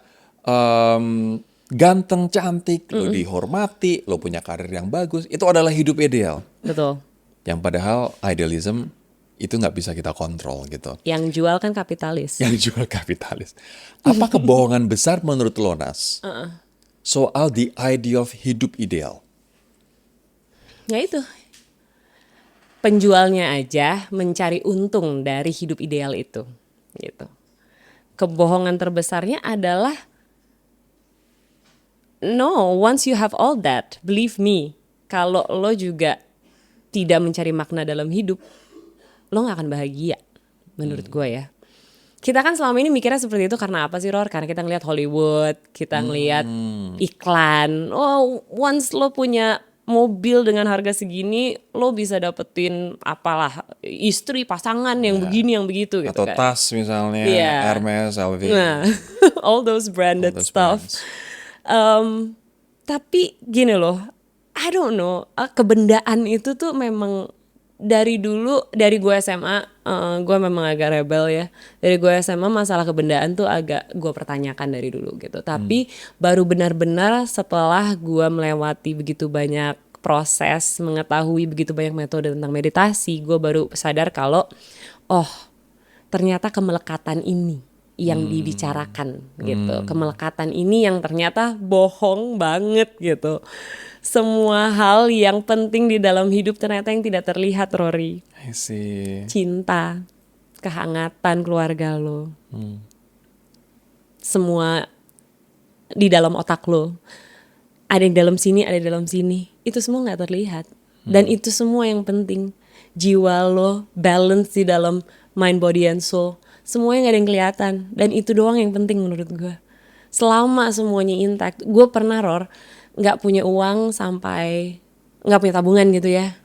ganteng, cantik, lo dihormati, lo punya karir yang bagus. Itu adalah hidup ideal. Betul. Yang padahal idealism itu nggak bisa kita kontrol gitu. Yang jual kan kapitalis. Yang jual kapitalis. Apa kebohongan besar menurut lo, Nas? Soal the idea of hidup ideal? ya itu, penjualnya aja mencari untung dari hidup ideal itu gitu. Kebohongan terbesarnya adalah no, once you have all that, believe me, kalau lo juga tidak mencari makna dalam hidup, lo gak akan bahagia menurut gue ya. Kita kan selama ini mikirnya seperti itu karena apa sih, Ror? Karena kita ngelihat Hollywood, kita ngelihat iklan. Oh, once lo punya mobil dengan harga segini, lo bisa dapetin apalah, istri, pasangan yang begini, yang begitu gitu Atau kan. tas misalnya, Iya. Hermes, LV. Nah, all those branded All those stuff. Tapi gini loh, I don't know, kebendaan itu tuh memang dari dulu, dari gue SMA, gue memang agak rebel ya. Dari gue SMA masalah kebendaan tuh agak gue pertanyakan dari dulu gitu. Tapi baru benar-benar setelah gue melewati begitu banyak proses, mengetahui begitu banyak metode tentang meditasi, gue baru sadar kalau oh ternyata kemelekatan ini yang dibicarakan gitu. Kemelekatan ini yang ternyata bohong banget gitu. Semua hal yang penting di dalam hidup ternyata yang tidak terlihat, Rory. I see. Cinta, kehangatan keluarga lo. Semua di dalam otak lo. Ada yang dalam sini, ada yang dalam sini. Itu semua gak terlihat. Dan itu semua yang penting. Jiwa lo balance di dalam mind, body, and soul. Semuanya gak ada yang kelihatan. Dan itu doang yang penting menurut gue. Selama semuanya intact. Gue pernah, Ror, gak punya uang sampai gak punya tabungan gitu ya.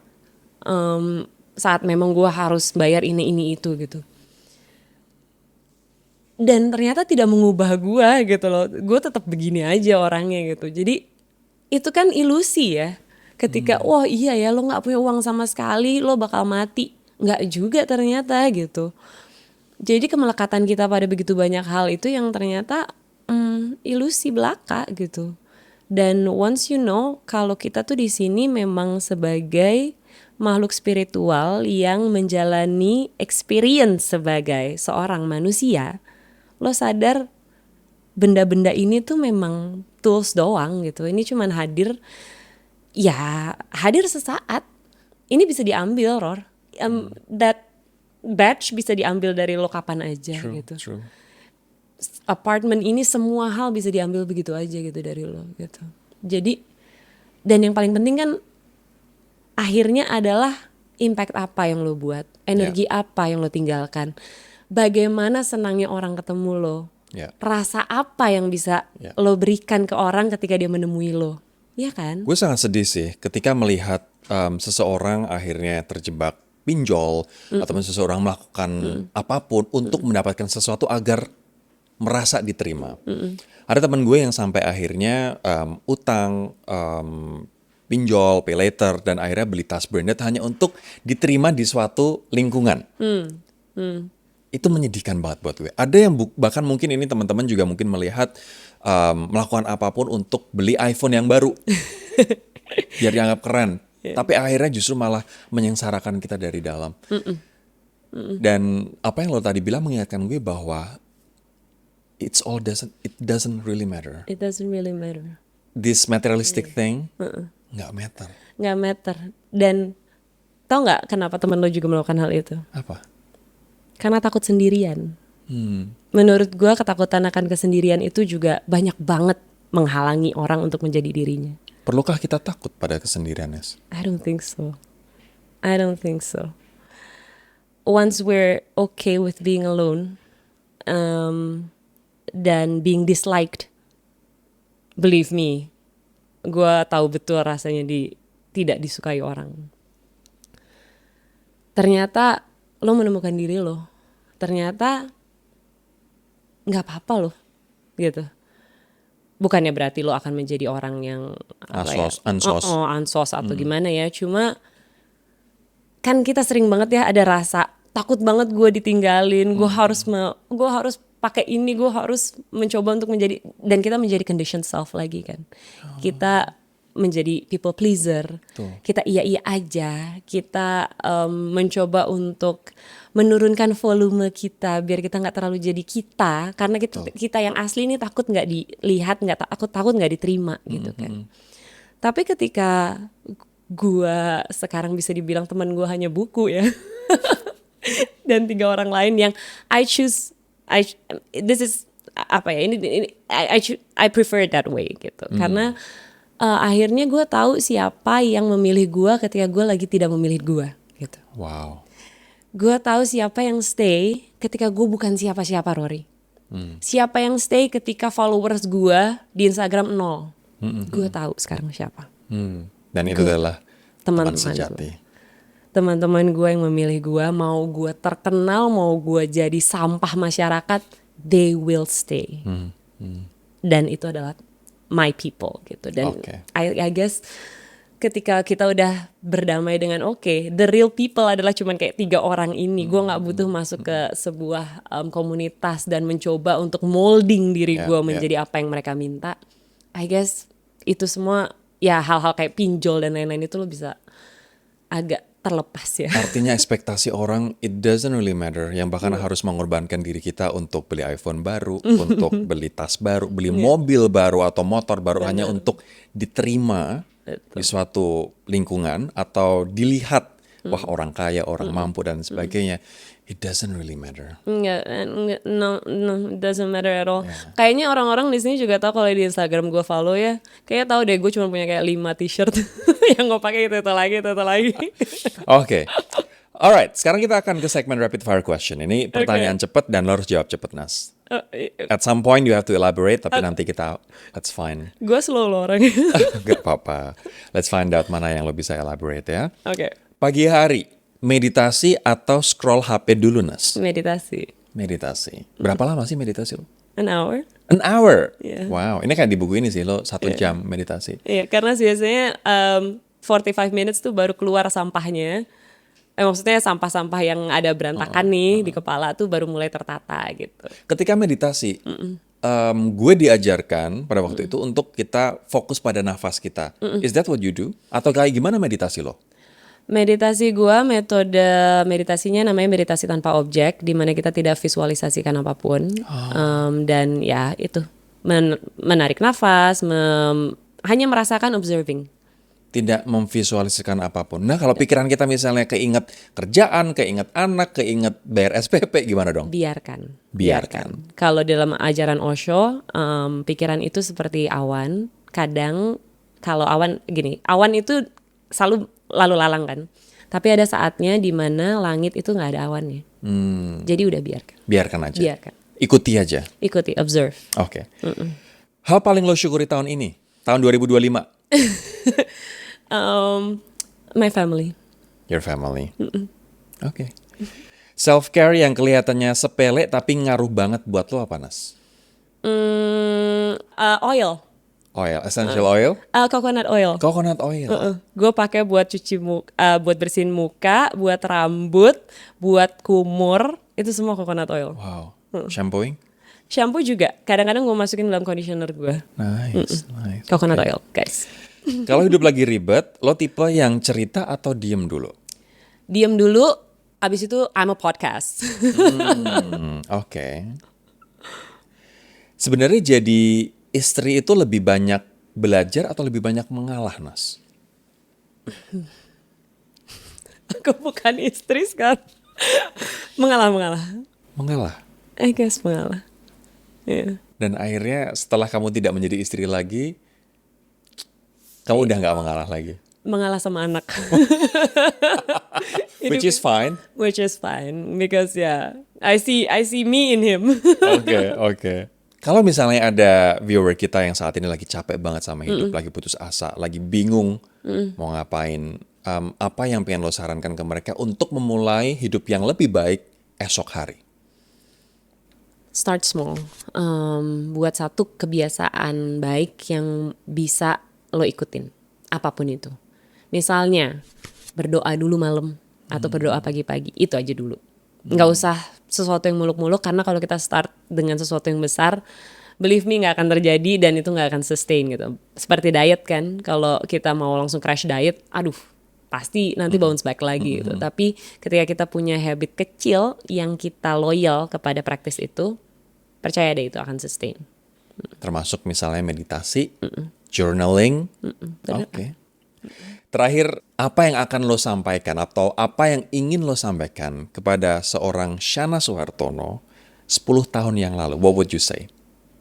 Saat memang gue harus bayar ini itu gitu. Dan ternyata tidak mengubah gue gitu loh. Gue tetap begini aja orangnya gitu. Jadi itu kan ilusi ya. Ketika wah iya ya lo gak punya uang sama sekali, lo bakal mati. Gak juga ternyata gitu. Jadi kemelekatan kita pada begitu banyak hal itu yang ternyata ilusi belaka gitu. Dan once you know kalau kita tuh di sini memang sebagai makhluk spiritual yang menjalani experience sebagai seorang manusia, lo sadar benda-benda ini tuh memang tools doang gitu. Ini cuman hadir sesaat. Ini bisa diambil, Ror. That badge bisa diambil dari lo kapan aja gitu. True. Apartemen ini semua hal bisa diambil begitu aja gitu dari lo gitu. Jadi dan yang paling penting kan akhirnya adalah impact apa yang lo buat, energi apa yang lo tinggalkan, bagaimana senangnya orang ketemu lo, rasa apa yang bisa lo berikan ke orang ketika dia menemui lo, ya kan? Gue sangat sedih sih ketika melihat seseorang akhirnya terjebak pinjol atau seseorang melakukan apapun untuk mendapatkan sesuatu agar merasa diterima. Ada teman gue yang sampai akhirnya utang, pinjol, pay later, dan akhirnya beli tas branded hanya untuk diterima di suatu lingkungan. Itu menyedihkan banget buat gue. Ada yang bahkan mungkin ini teman-teman juga mungkin melihat melakukan apapun untuk beli iPhone yang baru biar dianggap keren. Tapi akhirnya justru malah menyengsarakan kita dari dalam. Dan apa yang lo tadi bilang mengingatkan gue bahwa it doesn't really matter. It doesn't really matter. This materialistic thing nggak matter. Nggak matter. Dan tau nggak kenapa teman lo juga melakukan hal itu? Apa? Karena takut sendirian. Menurut gue ketakutan akan kesendirian itu juga banyak banget menghalangi orang untuk menjadi dirinya. Perlukah kita takut pada kesendirian, Nes? I don't think so. Once we're okay with being alone, dan being disliked, believe me, gue tahu betul rasanya tidak disukai orang. Ternyata lo menemukan diri lo. Ternyata nggak apa-apa lo, gitu. Bukannya berarti lo akan menjadi orang yang ansos atau gimana ya. Cuma kan kita sering banget ya ada rasa takut banget gue ditinggalin. Gue harus pakai ini, gue harus mencoba untuk menjadi, dan kita menjadi conditioned self lagi kan. Kita menjadi people pleaser. Kita iya aja. Kita mencoba untuk menurunkan volume kita biar kita nggak terlalu jadi kita, karena kita yang asli ini takut nggak dilihat, takut nggak diterima gitu kan. Tapi ketika gue sekarang bisa dibilang teman gue hanya buku ya. Dan 3 orang lain yang this is apa ya, ini I prefer it that way gitu. Karena akhirnya gue tahu siapa yang memilih gue ketika gue lagi tidak memilih gue gitu. Wow. Gue tahu siapa yang stay ketika gue bukan siapa-siapa, Rory. Siapa yang stay ketika followers gue di Instagram 0. Gue tahu sekarang siapa. Dan itu adalah teman Teman-teman sejati. Teman-teman gue yang memilih gue, mau gue terkenal, mau gue jadi sampah masyarakat, they will stay. Dan itu adalah my people gitu. Dan Oke. I guess ketika kita udah berdamai dengan the real people adalah cuman kayak 3 orang ini. Gue nggak butuh masuk ke sebuah komunitas dan mencoba untuk molding diri gue menjadi apa yang mereka minta. I guess itu semua ya hal-hal kayak pinjol dan lain-lain itu lo bisa agak terlepas ya. Artinya ekspektasi orang, it doesn't really matter. Yang bahkan harus mengorbankan diri kita untuk beli iPhone baru, untuk beli tas baru, beli mobil baru atau motor baru hanya untuk diterima di suatu lingkungan atau dilihat, wah orang kaya, orang mampu dan sebagainya. It doesn't really matter. Enggak, no, it doesn't matter at all. Kayaknya orang-orang di sini juga tahu kalau di Instagram gue follow ya. Kayaknya tahu deh gue cuma punya kayak 5 t-shirt yang gue pakai itu lagi. Oke. Alright, sekarang kita akan ke segmen rapid fire question. Ini pertanyaan cepet dan lo harus jawab cepet, Nas. At some point you have to elaborate, tapi nanti kita, that's fine. Gue slow loh orangnya. Gak apa-apa. Let's find out mana yang lo bisa elaborate ya. Oke. Pagi hari, meditasi atau scroll HP dulu, Nas? Meditasi. Meditasi. Berapa lama sih meditasi lo? An hour. An hour? Iya. Wow, ini kayak di buku ini sih, lo 1 jam meditasi. Iya, karena biasanya 45 minutes tuh baru keluar sampahnya. Maksudnya sampah-sampah yang ada berantakan nih di kepala tuh baru mulai tertata gitu. Ketika meditasi, gue diajarkan pada waktu itu untuk kita fokus pada nafas kita. Is that what you do? Atau kayak gimana meditasi lo? Meditasi gue, metode meditasinya namanya meditasi tanpa objek, di mana kita tidak visualisasikan apapun. Dan ya itu, menarik nafas, hanya merasakan observing. Tidak memvisualisasikan apapun. Nah, kalau pikiran kita misalnya keinget kerjaan, keinget anak, keinget bayar SPP, gimana dong? Biarkan. Kalau dalam ajaran Osho, pikiran itu seperti awan. Kadang kalau awan itu selalu lalu lalang kan. Tapi ada saatnya di mana langit itu nggak ada awannya. Jadi udah biarkan. Biarkan aja. Biarkan. Ikuti aja. Ikuti, observe. Oke. Hal paling lo syukuri tahun ini? Tahun 2025? My family. Your family. Oke. Self-care yang kelihatannya sepele tapi ngaruh banget buat lo apa, Nas? Oil. Oil, essential oil? Coconut oil. Coconut oil. Gue pakai buat cuci muka, buat bersihin muka, buat rambut, buat kumur, itu semua coconut oil. Wow. Shampooing? Shampoo juga, kadang-kadang gue masukin dalam conditioner gue. Nice. Coconut oil, guys. Kalau hidup lagi ribet, lo tipe yang cerita atau diem dulu? Diem dulu, abis itu I'm a podcast. Oke. Sebenarnya jadi istri itu lebih banyak belajar atau lebih banyak mengalah, Nas? Aku bukan istri sekarang. Mengalah. Mengalah. I guess mengalah. Yeah. Dan akhirnya setelah kamu tidak menjadi istri lagi, kamu udah nggak mengalah lagi. Mengalah sama anak. Which is fine. Which is fine because I see me in him. Oke. Kalau misalnya ada viewer kita yang saat ini lagi capek banget sama hidup, lagi putus asa, lagi bingung mau ngapain, apa yang pengen lo sarankan ke mereka untuk memulai hidup yang lebih baik esok hari? Start small. Buat satu kebiasaan baik yang bisa lo ikutin, apapun itu. Misalnya berdoa dulu malam atau berdoa pagi-pagi, itu aja dulu. Nggak usah sesuatu yang muluk-muluk, karena kalau kita start dengan sesuatu yang besar, believe me nggak akan terjadi dan itu nggak akan sustain gitu. Seperti diet kan, kalau kita mau langsung crash diet, aduh pasti nanti bounce back lagi gitu. Tapi ketika kita punya habit kecil yang kita loyal kepada praktis itu, percaya deh itu akan sustain. Termasuk misalnya meditasi, journaling. Oke. terakhir, apa yang akan lo sampaikan atau apa yang ingin lo sampaikan kepada seorang Shana Suhartono 10 tahun yang lalu? What would you say?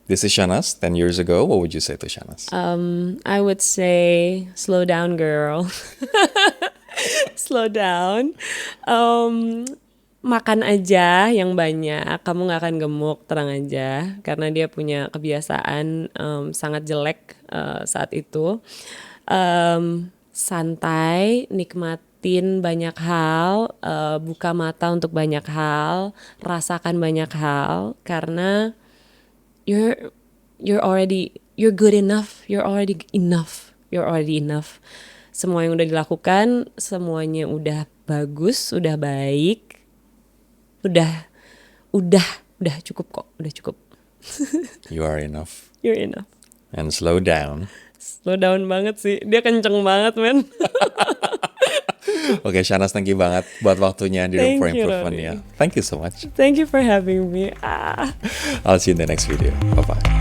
This is Shanas, 10 years ago. What would you say to Shanas? I would say, slow down, girl. Slow down. Makan aja yang banyak. Kamu gak akan gemuk, tenang aja. Karena dia punya kebiasaan sangat jelek saat itu. Santai, nikmatin banyak hal, buka mata untuk banyak hal, rasakan banyak hal. Karena you're good enough, you're already enough. Semua yang udah dilakukan, semuanya udah bagus, udah baik, udah cukup kok, udah cukup. You are enough. You're enough. And slow down. Slow down banget sih, dia kenceng banget men. Oke, Shanas, thank you banget buat waktunya di Room Thank for you, Improvement ya. Thank you so much. Thank you for having me. I'll see you in the next video. Bye-bye.